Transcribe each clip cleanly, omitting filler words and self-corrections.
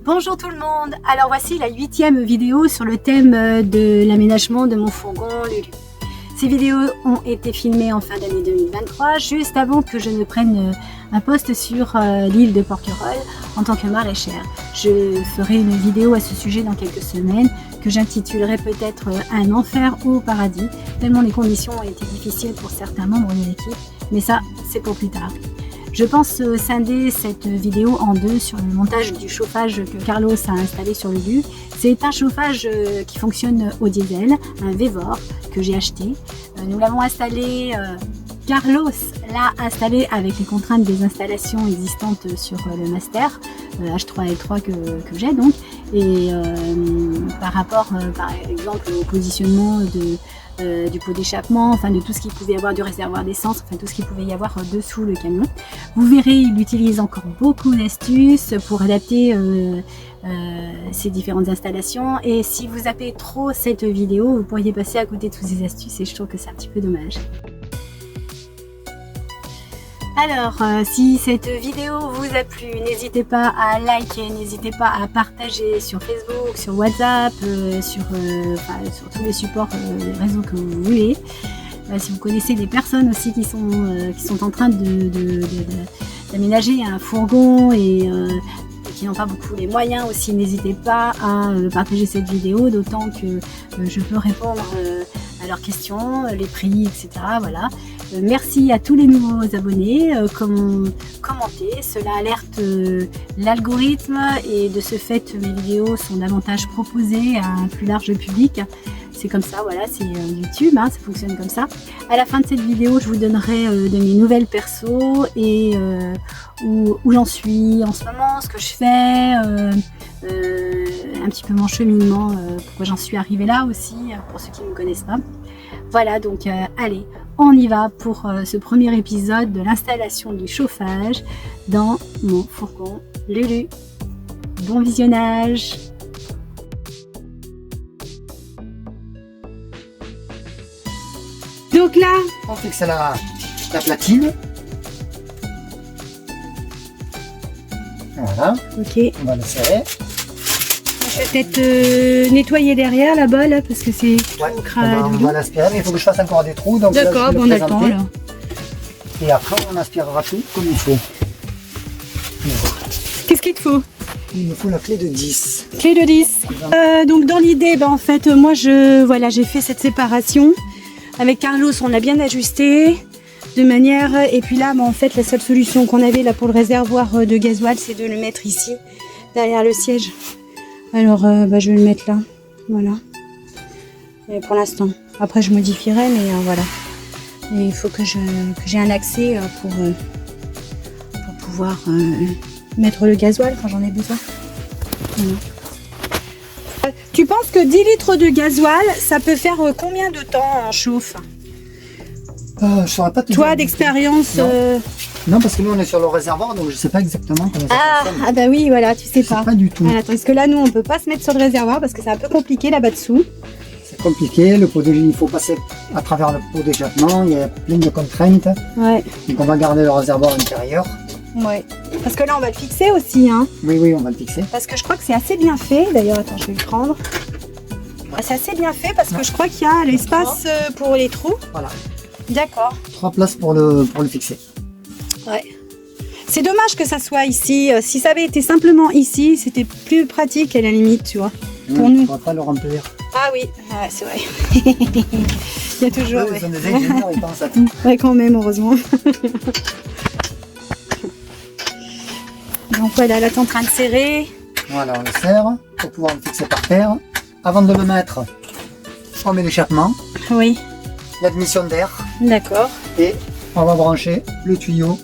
Bonjour tout le monde. Alors voici la 8e vidéo sur le thème de l'aménagement de mon fourgon Lulu. Ces vidéos ont été filmées en fin d'année 2023, juste avant que je ne prenne un poste sur l'île de Porquerolles en tant que maraîchère. Je ferai une vidéo à ce sujet dans quelques semaines que j'intitulerai peut-être un enfer ou paradis, tellement les conditions ont été difficiles pour certains membres de l'équipe, mais ça c'est pour plus tard. Je pense scinder cette vidéo en deux sur le montage du chauffage que Carlos a installé sur le Lulu. C'est un chauffage qui fonctionne au diesel, un Vévor que j'ai acheté. Nous l'avons installé, Carlos l'a installé avec les contraintes des installations existantes sur le Master H3L3 que j'ai donc. Et par rapport par exemple au positionnement du pot d'échappement, enfin de tout ce qu'il pouvait y avoir, du réservoir d'essence, enfin tout ce qu'il pouvait y avoir dessous le camion. Vous verrez, il utilise encore beaucoup d'astuces pour adapter ces différentes installations, et si vous zappez trop cette vidéo, vous pourriez passer à côté de toutes ces astuces et je trouve que c'est un petit peu dommage. Alors, si cette vidéo vous a plu, n'hésitez pas à liker, n'hésitez pas à partager sur Facebook, sur WhatsApp, sur tous les supports, les réseaux que vous voulez. Si vous connaissez des personnes aussi qui sont en train d'aménager un fourgon et qui n'ont pas beaucoup les moyens aussi, n'hésitez pas à partager cette vidéo, d'autant que je peux répondre à leurs questions, les prix, etc. Voilà. Merci à tous les nouveaux abonnés, commentez, cela alerte l'algorithme et de ce fait mes vidéos sont davantage proposées à un plus large public. C'est comme ça, voilà, c'est YouTube, hein, ça fonctionne comme ça. À la fin de cette vidéo, je vous donnerai de mes nouvelles persos et où j'en suis en ce moment, ce que je fais, un petit peu mon cheminement, pourquoi j'en suis arrivée là aussi, pour ceux qui ne me connaissent pas. Voilà, donc allez, on y va pour ce premier épisode de l'installation du chauffage dans mon fourgon Lulu. Bon visionnage! Donc là, on fixe la platine. Voilà. Ok. On va le serrer. Je vais peut-être nettoyer derrière là-bas, là, parce que c'est trop crade. On va l'aspirer, mais il faut que je fasse encore des trous. D'accord, bon, on a le temps alors. Et après, on aspirera tout comme il faut. Qu'est-ce qu'il te faut? Il me faut la clé de 10. Clé de 10. Donc dans l'idée, en fait, moi j'ai fait cette séparation. Avec Carlos, on a bien ajusté de manière, et puis là, en fait, la seule solution qu'on avait là pour le réservoir de gasoil, c'est de le mettre ici, derrière le siège. Alors, je vais le mettre là, voilà. Et pour l'instant. Après, je modifierai, mais voilà. Et il faut que j'ai un accès pour pouvoir mettre le gasoil quand j'en ai besoin. Voilà. Tu penses que 10 litres de gasoil, ça peut faire combien de temps en chauffe? Je saurais pas te dire. Toi, d'expérience Non, parce que nous, on est sur le réservoir, donc je sais pas exactement comment ça fonctionne. Ah bah oui, voilà, tu sais pas. Pas du tout. Voilà, parce que là, nous, on peut pas se mettre sur le réservoir parce que c'est un peu compliqué là-bas dessous. C'est compliqué, il faut passer à travers le pot d'échappement, il y a plein de contraintes. Ouais. Donc on va garder le réservoir intérieur. Ouais. Parce que là, on va le fixer aussi, hein. Oui, on va le fixer. Parce que je crois que c'est assez bien fait. D'ailleurs, attends, je vais le prendre. C'est assez bien fait parce que je crois qu'il y a l'espace pour les trous. Voilà. D'accord. 3 places pour le fixer. Ouais. C'est dommage que ça soit ici. Si ça avait été simplement ici, c'était plus pratique à la limite, tu vois. Pour nous. On va pas le remplir. Ah oui, ouais, c'est vrai. Il y a toujours. Ils sont des ingénieurs, ils pensent à tout. Ouais, quand même, heureusement. Donc voilà, là, t'es en train de serrer. Voilà, on le serre pour pouvoir le fixer par terre. Avant de le mettre, on met l'échappement. Oui. L'admission d'air. D'accord. Et on va brancher le tuyau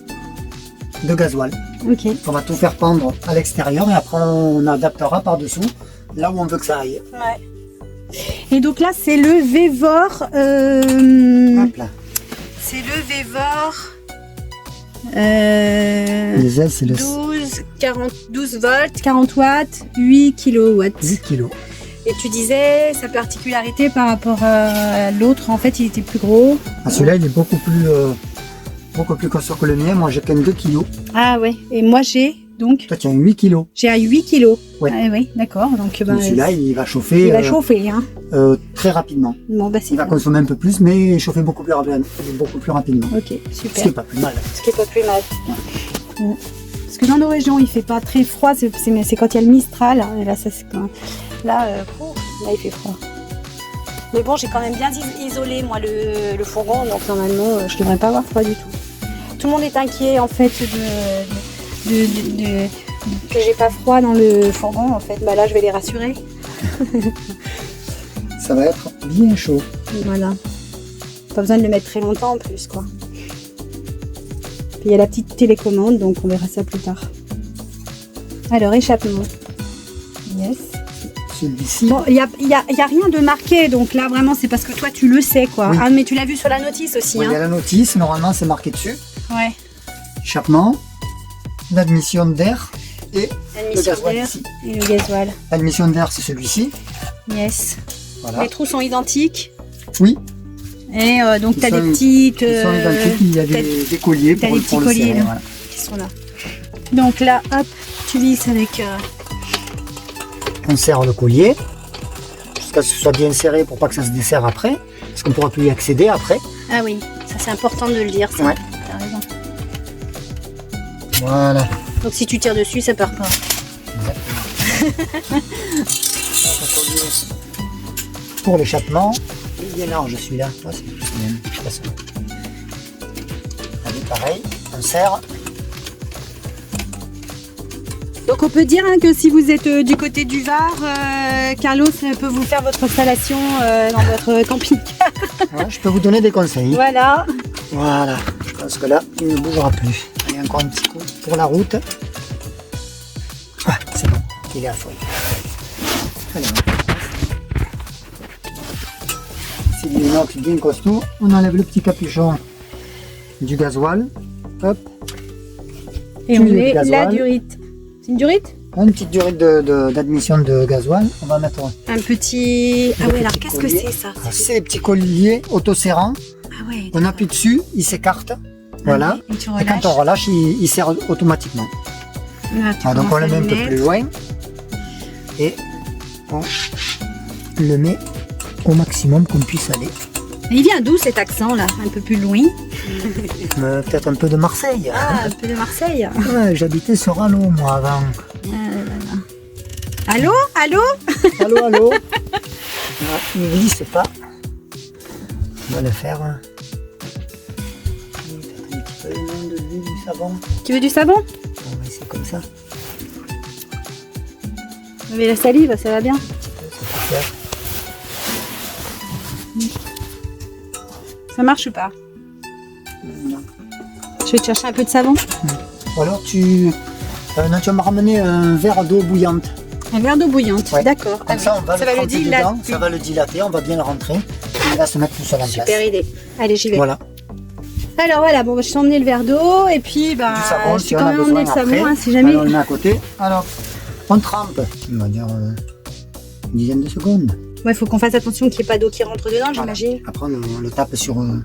de gasoil. Ok. On va tout faire pendre à l'extérieur et après on adaptera par-dessous là où on veut que ça aille. Ouais. Et donc là, c'est le Vévor. Hop là. C'est le Vévor. Les ailes, c'est le 12 volts, 40 watts, 8 kilowatts. 8 kg. Et tu disais sa particularité par rapport à l'autre, en fait, il était plus gros. Ah, celui-là, il est beaucoup plus costaud que le mien. Moi, j'ai qu'un 2 kg. Ah ouais, et moi j'ai Donc, toi tu as 8 kilos. j'ai à 8 kilos. Ouais. Ah, oui, d'accord. Donc, ben, Donc celui-là, il va chauffer, il va chauffer. Hein. très rapidement. Bon, bah, c'est Il va bien. consommer un peu plus, mais chauffer beaucoup plus rapidement. Ok, Ce super. qui n'est pas plus mal. Ce qui est pas plus mal. Mm. Parce que dans nos régions, il fait pas très froid, c'est quand il y a le Mistral. Hein, et là, ça c'est quand... là, là, il fait froid. Mais bon, j'ai quand même bien isolé moi le fourgon, donc normalement, je devrais pas avoir froid du tout. Tout le monde est inquiet en fait que j'ai pas froid dans le fourgon. En fait, bah là, je vais les rassurer. Ça va être bien chaud. Voilà. Pas besoin de le mettre très longtemps en plus, quoi. Puis il y a la petite télécommande, donc on verra ça plus tard. Alors, échappement. Yes. Celui-ci, Bon, il y a rien de marqué, donc là, vraiment, c'est parce que toi, tu le sais, quoi. Oui. Ah, mais tu l'as vu sur la notice aussi, il y a hein. la notice, normalement c'est marqué dessus. Ouais. Échappement, l'admission d'air et le Admission gasoil d'air ici. et le gasoil. L'admission d'air c'est celui-ci. Yes. Voilà. Les trous sont identiques. Oui, Et donc, tu as Ils des sont- petites... ils sont identiques, il y a des colliers t'as pour, des petits pour le colliers, serrer. là. Voilà. qui sont là. Donc là, hop, tu lisses avec... On serre le collier jusqu'à ce que ce soit bien serré pour pas que ça se desserre après, parce qu'on ne pourra plus y accéder après. Ah oui, ça c'est important de le dire, ça. Ouais. T'as raison. Voilà. Donc si tu tires dessus, ça part pas. Pour l'échappement, il est large celui-là. Ouais, c'est plus le même, de toute façon. Allez, pareil, on serre. Donc on peut dire hein, que si vous êtes du côté du Var, Carlos peut vous faire votre installation dans votre camping-car. Ouais, je peux vous donner des conseils. Voilà. Voilà, je pense que là, il ne bougera plus. Allez, encore un petit coup pour la route. Ah, c'est bon, il est à fond. Allez, c'est du inox bien costaud. On enlève le petit capuchon du gasoil. Hop, Et Tu on mets met le gasoil. la durite. C'est une durite? une petite durée d'admission de gasoil. On va mettre Un petit... Ah Le ouais, alors petit qu'est-ce que collier. c'est ça? ces petits colliers autoserrants. Ah ouais. On appuie dessus, il s'écarte. Voilà. Et tu Et relâches. quand on relâche, il serre automatiquement. Là, tu Ah, donc on commences le à met un peu mettre. plus loin et on le met au maximum qu'on puisse aller. Il vient d'où cet accent là? Un peu plus loin. Peut-être un peu de Marseille. Ah, un peu de Marseille. Ouais, j'habitais sur Allo moi avant. Allô? Allô? Allô, allô. Ah, il glisse pas. On va le faire. Peut-être un petit peu de l'huile, du savon. Tu veux du savon? On va essayer comme ça. Mais la salive, ça va bien. Ça peut faire. Ça marche ou pas? Non. Je vais te chercher un peu de savon. Ou alors tu vas me ramener un verre d'eau bouillante. Un verre d'eau bouillante, Ouais. d'accord. Comme ça, on va le le tremper dedans, dilater. ça va le dilater, on va bien le rentrer. Et il va se mettre tout seul en place. Super idée. Allez, j'y vais. Voilà. Alors voilà, bon, je t'ai emmené le verre d'eau et puis bah, Du savon, je si t'ai on quand a même besoin emmené le savon, après. hein, si jamais. Alors, on le met à côté. Alors, on trempe. On va dire une dizaine de secondes. Ouais, faut qu'on fasse attention qu'il n'y ait pas d'eau qui rentre dedans, Voilà. j'imagine. Après, on le tape sur le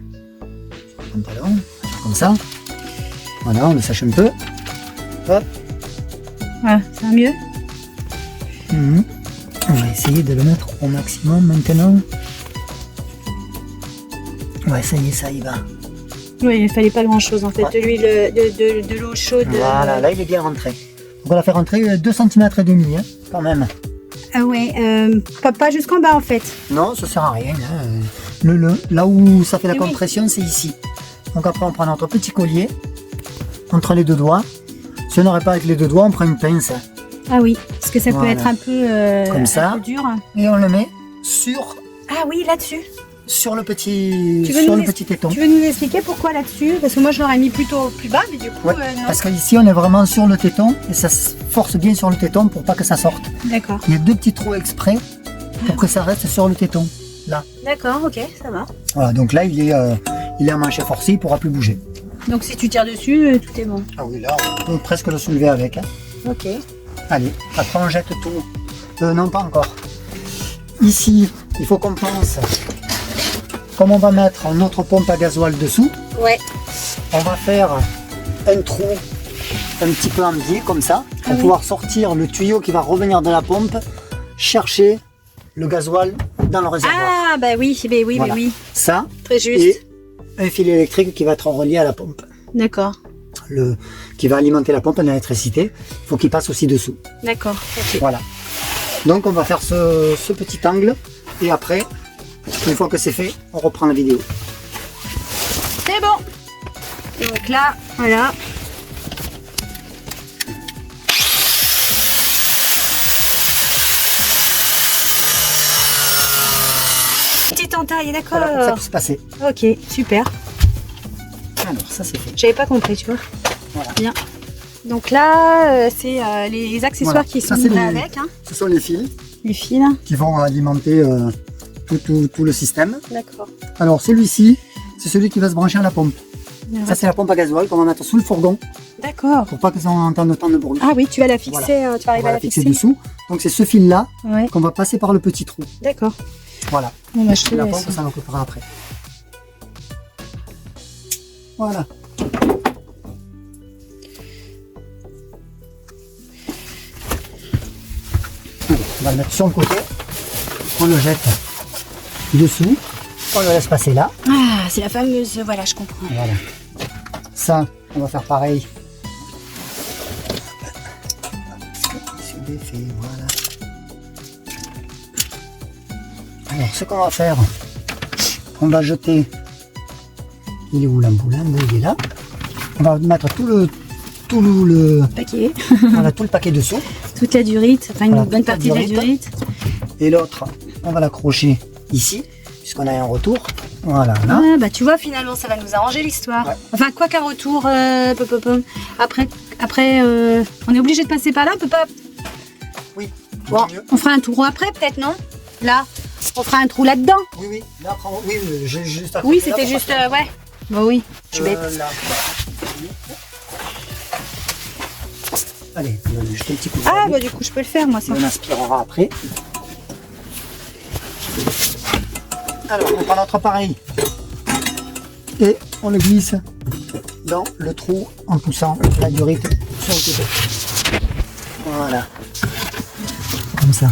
pantalon, comme ça. Voilà, on le sèche un peu. Hop. Voilà, ça va mieux. Mhm. On va essayer de le mettre au maximum maintenant. Ouais, ça y est, ça y va. Oui, il fallait pas grand chose en fait. Ouais. De l'huile, de l'eau chaude. Voilà, là, il est bien rentré. Donc, on va faire rentrer 2 cm et demi, hein, quand même. Ah ouais, pas jusqu'en bas en fait. Non, ça sert à rien. Hein. Là où ça fait la Eh oui. compression, c'est ici. Donc après, on prend notre petit collier entre les deux doigts. Si on n'aurait pas avec les deux doigts, on prend une pince Ah oui, parce que ça Voilà. peut être un peu, Comme ça. un peu dur. et on le met sur Ah oui, là-dessus. le petit Tu veux nous petit téton. Tu veux nous expliquer pourquoi là-dessus? Parce que moi je l'aurais mis plutôt plus bas, mais du coup, Ouais, non. parce qu'ici, on est vraiment sur le téton et ça se force bien sur le téton pour pas que ça sorte. D'accord. Il y a 2 petits trous exprès pour que ça reste sur le téton. Là. D'accord, ok, ça va. Voilà, donc là, il est à manchet forcé, il ne pourra plus bouger. Donc si tu tires dessus, tout est bon. Ah oui, là, on peut presque le soulever avec. Hein. Ok. Allez, après on jette tout. Non, pas encore. Ici, il faut qu'on pense. Comme on va mettre notre pompe à gasoil dessous, Ouais. on va faire un trou un petit peu en biais comme ça pour oui. pouvoir sortir le tuyau qui va revenir de la pompe, chercher le gasoil dans le réservoir. Ah bah oui, Voilà. oui. Ça, Très juste. et un fil électrique qui va être relié à la pompe. D'accord. Qui va alimenter la pompe en électricité. Il faut qu'il passe aussi dessous. D'accord. Ok. Voilà. Donc on va faire ce petit angle et après, une fois que c'est fait, on reprend la vidéo. C'est bon. Donc là, voilà. Petite entaille, d'accord. Voilà, comme ça peut se passer. Ok, super. Alors ça c'est fait. J'avais pas compris, tu vois. Voilà. Bien. Donc là, c'est les accessoires Voilà. qui Ça, sont c'est là les- avec, hein. Ce sont les fils Les fils. qui vont alimenter tout le système. D'accord. Alors celui-ci, c'est celui qui va se brancher à la pompe. Ça c'est la pompe à gasoil qu'on va mettre sous le fourgon D'accord. pour pas que ça entende autant de bruit. Ah oui, tu vas la fixer, Voilà. tu vas On arriver va à la la fixer fixer. dessous. Donc c'est ce fil-là Ouais, qu'on va passer par le petit trou. d'accord. Voilà. Bon, bah, je te Et la laisse. pompe, ça l'occupera après. Voilà. Allez, on va le mettre sur le côté. On le jette dessous. On le laisse passer là. Ah, c'est la fameuse, voilà, je comprends. Voilà. Ça, on va faire pareil. C'est défait, voilà. Alors, ce qu'on va faire, on va jeter. Il est où l'amboulande? Il est là. On va mettre tout le Paquet. voilà, tout le paquet dessous. Toute la durite, enfin une Voilà, bonne toute la partie de la durite. durite. Et l'autre, on va l'accrocher ici, puisqu'on a un retour. Voilà, là. Ah, bah tu vois, finalement, ça va nous arranger l'histoire. Ouais. Enfin, quoi qu'un retour, après, on est obligé de passer par là, on peut pas. Oui, Bon, mieux. on fera un trou après, peut-être, non? Là, on fera un trou là-dedans. Oui, oui. Là, oui, juste à Oui, côté, là, c'était pour juste, passer. ouais. Bah oui, je suis bête. Là. Allez, on va lui jeter un petit coup de Ah, balai. bah du coup, je peux le faire, moi, ça. On aspirera après. Alors, on prend notre appareil et on le glisse dans le trou en poussant la durite sur le côté. Voilà. Comme ça.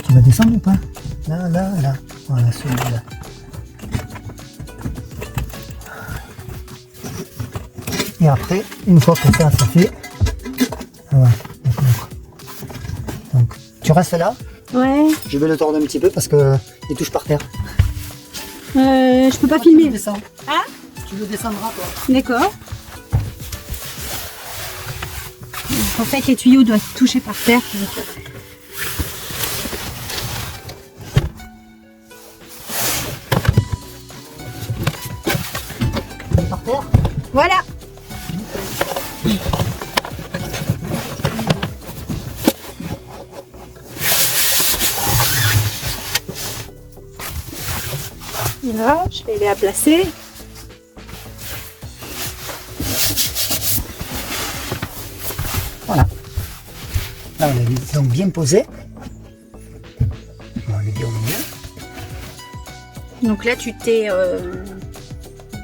Tu vas descendre ou pas? Là, là, là. Voilà, celui-là. Et après, une fois que ça fait... Voilà, d'accord. Donc, tu restes là. Ouais, Je vais le tordre un petit peu parce que il touche par terre. je peux pas Tu le filmer. descends. Ah, Tu le descendras, toi. d'accord. En fait, les tuyaux doivent toucher par terre. Par terre. Voilà. Et là, je vais les placer. Voilà. Là, on est donc bien posé. On est bien au milieu. Donc là, tu t'es...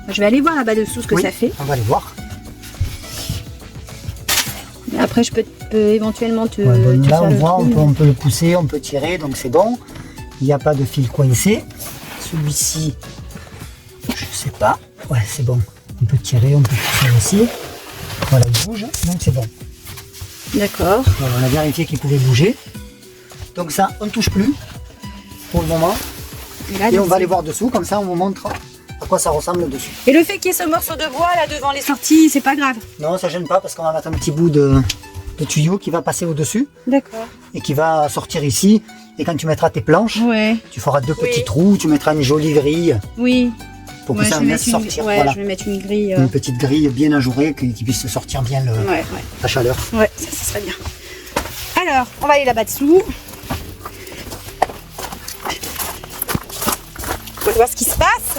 Je vais aller voir là-bas dessous ce que Oui, ça fait. on va aller voir. Après, je peux éventuellement te, Ouais, bon, te là, faire on le voit, trou. on peut le pousser, on peut tirer, donc c'est bon. Il n'y a pas de fil coincé. Celui-ci, je sais pas. Ouais, c'est bon. On peut tirer, on peut pousser aussi. Voilà, il bouge, donc c'est bon. D'accord. Voilà, on a vérifié qu'il pouvait bouger. Donc ça, on ne touche plus pour le moment. là, Et on donc, va aller voir dessous, comme ça on vous montre à quoi ça ressemble dessus. Et le fait qu'il y ait ce morceau de bois là devant les sorties, c'est pas grave. Non, ça gêne pas parce qu'on va mettre un petit bout de tuyau qui va passer au-dessus D'accord. et qui va sortir ici. Et quand tu mettras tes planches, Ouais. tu feras deux Oui. petits trous, tu mettras une jolie grille Oui. pour que Ouais, ça je vais laisse mettre une... sortir. ouais, Voilà. je vais mettre une grille. Une petite grille bien ajourée qui puisse sortir bien Ouais, la chaleur. ouais, ça serait bien. Alors, on va aller là-bas dessous. On va voir ce qui se passe.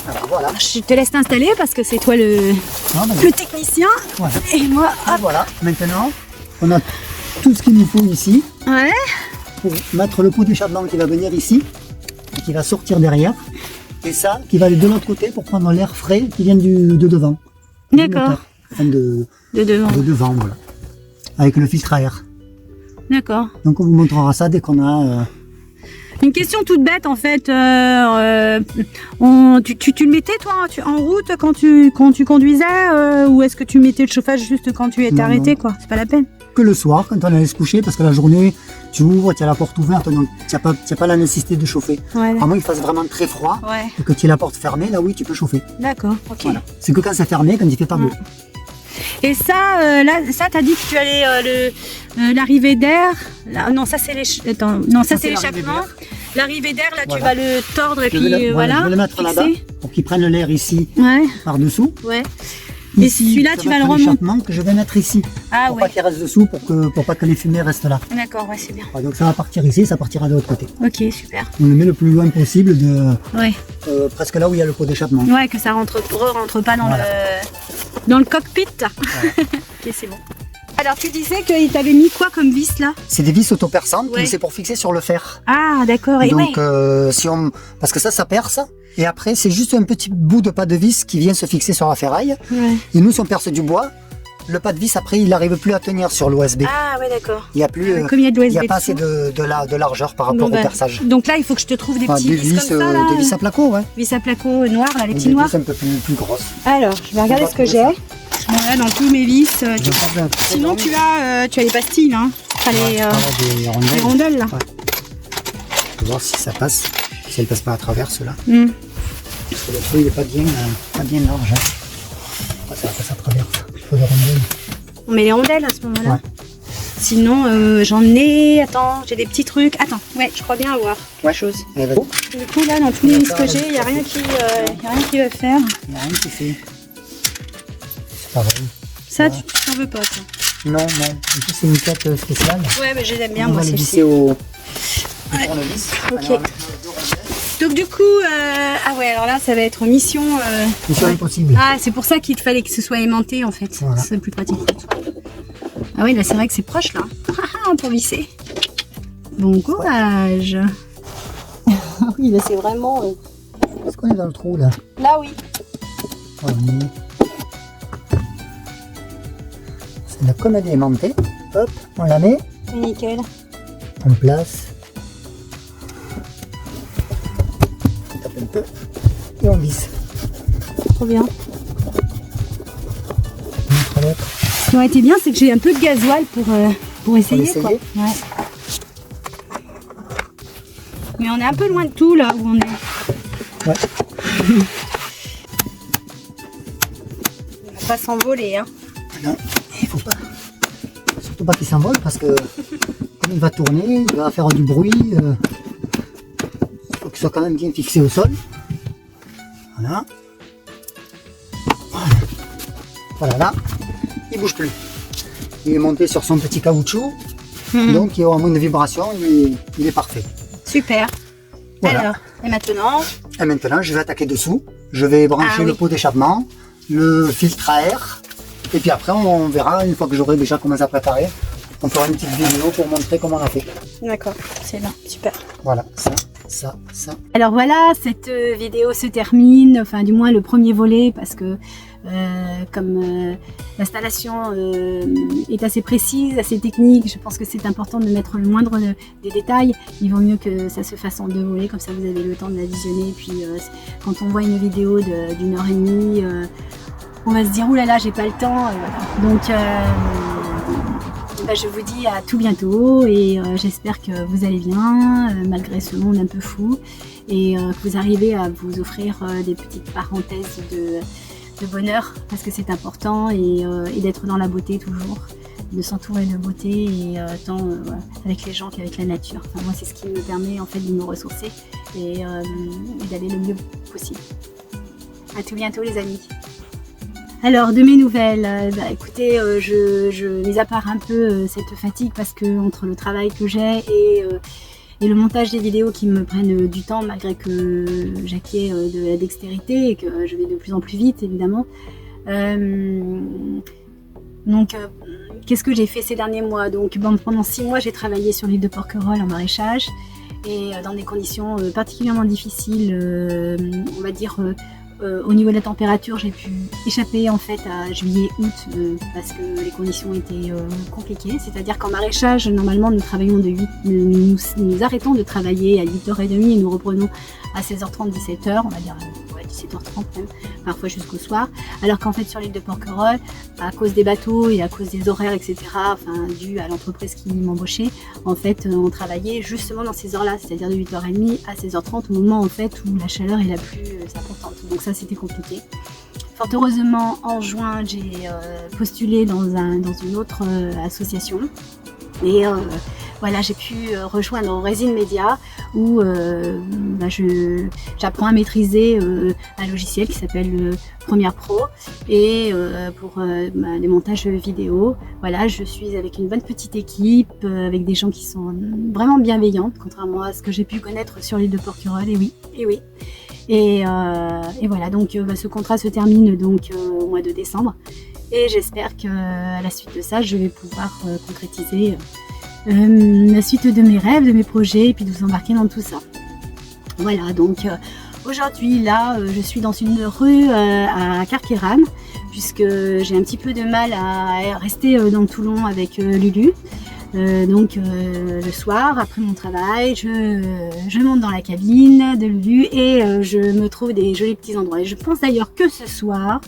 Alors voilà. Je te laisse t'installer parce que c'est toi le Non, mais technicien. voilà. Et moi, Et voilà. Maintenant, on a tout ce qu'il nous faut ici Ouais. pour mettre le pot d'échappement qui va venir ici et qui va sortir derrière. Et ça qui va aller de l'autre côté pour prendre l'air frais qui vient de devant. D'accord. Enfin de devant. De devant, voilà. Avec le filtre à air. D'accord. Donc on vous montrera ça dès qu'on a... Une question toute bête en fait. Tu le mettais toi en route quand tu conduisais ou est-ce que tu mettais le chauffage juste quand tu étais Non, arrêté non. quoi? C'est pas la peine. Que le soir, quand on allait se coucher, parce que la journée, tu ouvres, tu as la porte ouverte, donc tu n'as pas la nécessité de chauffer. Ouais. À moins qu'il fasse vraiment très froid, Ouais. et que tu aies la porte fermée, là oui, tu peux chauffer. D'accord. Ok. Voilà. C'est que quand c'est fermé, quand il fait pas beau. Et ça, là, ça t'as dit que tu allais l'arrivée d'air. Non, ça c'est c'est l'échappement. L'arrivée d'air, là, Voilà. tu vas le tordre et Je vais puis voilà. je vais le mettre fixer. là-bas, pour qu'il prenne l'air ici, Ouais. par-dessous. Ouais. Et celui-là, ça tu va vas être le remonter. l'échappement que je vais mettre ici, Ah pour ouais. pas qu'il reste dessous, pour pas que les fumées restent là. D'accord, ouais, c'est bien. Voilà, donc ça va partir ici, ça partira de l'autre côté. Ok, super. On le met le plus loin possible, Ouais. presque là où il y a le pot d'échappement. Ouais, que ça rentre pas dans Voilà. dans le cockpit. Ok, c'est bon. Alors, tu disais qu'il t'avait mis quoi comme vis là? C'est des vis autoperçantes, Ouais. mais c'est pour fixer sur le fer. Ah, d'accord. Et Donc, ouais. parce que ça perce. Et après, c'est juste un petit bout de pas de vis qui vient se fixer sur la ferraille. Ouais. Et nous, si on perce du bois, le pas de vis, après, il n'arrive plus à tenir sur l'OSB. Ah, ouais, d'accord. Il n'y a plus, Comme il y a de l'OSB il y a pas assez dessous. de largeur par rapport Bon, au bah, perçage. donc là, il faut que je te trouve des Enfin, petits des vis vis, comme ça, là. des vis à placo, ouais. Vis à placo noirs, là, les Et petits des noirs. vis un peu plus grosses. Alors, je vais regarder On va ce que j'ai. trouver Je m'en ai dans tous mes vis. Je vais prendre un petit Sinon, peu tu as les pastilles, hein. Enfin, des les rondelles. rondelles, là. Ouais. On va voir si ça passe. Si elle passe pas à travers ceux-là. Hmm. Parce que le trou, il est pas bien large. Hein. Ah, ça va passer à travers. Il faut des rondelles. On met les rondelles à ce moment-là. Ouais. Sinon, j'en ai. Attends, j'ai des petits trucs. Attends, ouais, je crois bien avoir quelque Ouais. chose. Elle va- Du coup, là, dans tous les vis que j'ai, il n'y a rien qui va faire. Il n'y a rien qui fait. C'est pareil. Ça, Ouais. tu n'en veux pas, toi. Non, non. En plus, c'est une tête spéciale. Ouais, mais je l'aime bien, On moi, va les celle-ci. visser au tournevis. Ok. Alors, avec deux rondelles. Donc, du coup, ah ouais, alors là, ça va être mission. Mission ouais. impossible. Ah, c'est pour ça qu'il te fallait que ce soit aimanté, en fait. Voilà. C'est plus pratique pour toi. Ah oui, là, c'est vrai que c'est proche, là. Pour visser. Bon courage. Oui, là, c'est vraiment. Est-ce qu'on est dans le trou, là? Là, oui. On est... C'est là, comme elle est aimantée. Hop, on la met. C'est nickel. On place. On tape un peu. Et on visse. Trop bien. Montre l'autre. Ce qui aurait été bien, c'est que j'ai un peu de gasoil pour essayer. essayer. Quoi. Ouais. Mais on est un peu loin de tout, là où on est. Ouais. On va pas s'envoler, hein. Non, il faut pas. Surtout pas qu'il s'envole parce que comme il va tourner, il va faire du bruit. Il faut qu'il soit quand même bien fixé au sol. Voilà. Voilà, là, il bouge plus. Il est monté sur son petit caoutchouc, donc il aura moins de vibrations, il est parfait. Super. Voilà. Alors, et maintenant, Et maintenant, je vais attaquer dessous. Je vais brancher Ah, le oui. pot d'échappement, le filtre à air, et puis après, on verra, une fois que j'aurai déjà commencé à préparer, on fera une petite vidéo pour montrer comment on a fait. d'accord, c'est bien, super. Voilà, ça. Alors voilà, cette vidéo se termine, enfin du moins le premier volet, parce que comme l'installation est assez précise, assez technique, je pense que c'est important de mettre le moindre des détails. Il vaut mieux que ça se fasse en 2 volets, comme ça vous avez le temps de la visionner. Et puis quand on voit une vidéo d'1 heure et demie, on va se dire ouh là là, j'ai pas le temps. Voilà. Donc bah, je vous dis à tout bientôt et j'espère que vous allez bien malgré ce monde un peu fou et que vous arrivez à vous offrir des petites parenthèses de bonheur parce que c'est important et d'être dans la beauté toujours, de s'entourer de beauté et tant voilà, avec les gens qu'avec la nature. Enfin, moi c'est ce qui me permet en fait de me ressourcer et d'aller le mieux possible. À tout bientôt les amis. Alors, de mes nouvelles, bah, écoutez, mis à part un peu cette fatigue parce que entre le travail que j'ai et le montage des vidéos qui me prennent du temps malgré que j'acquiers de la dextérité et que je vais de plus en plus vite évidemment, Donc, qu'est-ce que j'ai fait ces derniers mois? Donc, pendant 6 mois, j'ai travaillé sur l'île de Porquerolles en maraîchage et dans des conditions particulièrement difficiles, on va dire. Au niveau de la température, j'ai pu échapper en fait à juillet-août parce que les conditions étaient compliquées. C'est-à-dire qu'en maraîchage, normalement, nous arrêtons de travailler à 8h30 et nous reprenons à 16h30, 17h, on va dire 17h30 même, parfois jusqu'au soir. Alors qu'en fait, sur l'île de Porquerolles, à cause des bateaux et à cause des horaires, etc., enfin, dû à l'entreprise qui m'embauchait, en fait, on travaillait justement dans ces heures-là, c'est-à-dire de 8h30 à 16h30, au moment en fait où la chaleur est la plus importante. Donc ça, c'était compliqué. Fort heureusement, en juin, j'ai postulé dans une autre association. Et voilà, j'ai pu rejoindre Résine Média où j'apprends à maîtriser un logiciel qui s'appelle Premiere Pro et pour les montages vidéo. Voilà, je suis avec une bonne petite équipe, avec des gens qui sont vraiment bienveillantes, contrairement à ce que j'ai pu connaître sur l'île de Porquerolles. Et oui. Et voilà, donc ce contrat se termine donc au mois de décembre. Et j'espère qu'à la suite de ça, je vais pouvoir concrétiser la suite de mes rêves, de mes projets, et puis de vous embarquer dans tout ça. Voilà, donc aujourd'hui, là, je suis dans une rue à Carqueiranne, puisque j'ai un petit peu de mal à rester dans Toulon avec Lulu. Donc le soir, après mon travail, je monte dans la cabine de Lulu et je me trouve des jolis petits endroits. Et je pense d'ailleurs que ce soir,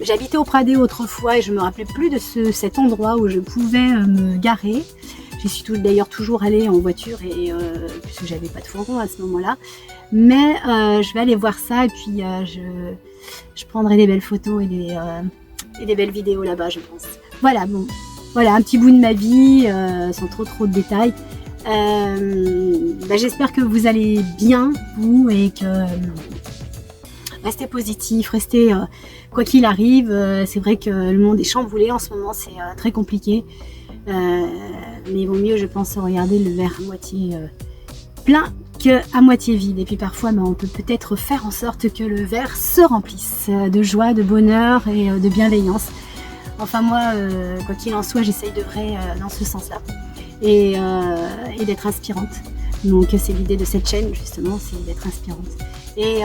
j'habitais au Pradé autrefois et je me rappelais plus de cet endroit où je pouvais me garer. J'y suis d'ailleurs toujours allée en voiture et puisque j'avais pas de fourgon à ce moment-là. Mais je vais aller voir ça et puis je prendrai des belles photos et des belles vidéos là-bas, je pense. Voilà, bon. Voilà, un petit bout de ma vie, sans trop de détails. J'espère que vous allez bien, vous, et que restez positif, restez, quoi qu'il arrive. C'est vrai que le monde est chamboulé en ce moment, c'est très compliqué. Mais il vaut mieux, je pense, regarder le verre à moitié plein qu'à moitié vide. Et puis parfois, on peut peut-être faire en sorte que le verre se remplisse de joie, de bonheur et de bienveillance. Enfin moi, quoi qu'il en soit, j'essaye d'œuvrer dans ce sens-là et d'être inspirante. Donc c'est l'idée de cette chaîne justement, c'est d'être inspirante. Et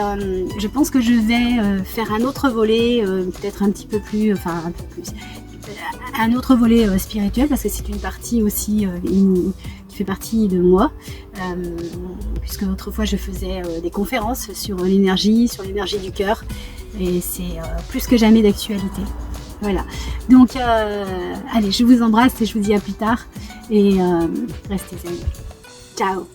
je pense que je vais faire un autre volet, peut-être un petit peu plus, un autre volet spirituel parce que c'est une partie aussi qui fait partie de moi. Puisque autrefois je faisais des conférences sur l'énergie du cœur et c'est plus que jamais d'actualité. Voilà, donc allez, je vous embrasse et je vous dis à plus tard et restez zen. Ciao.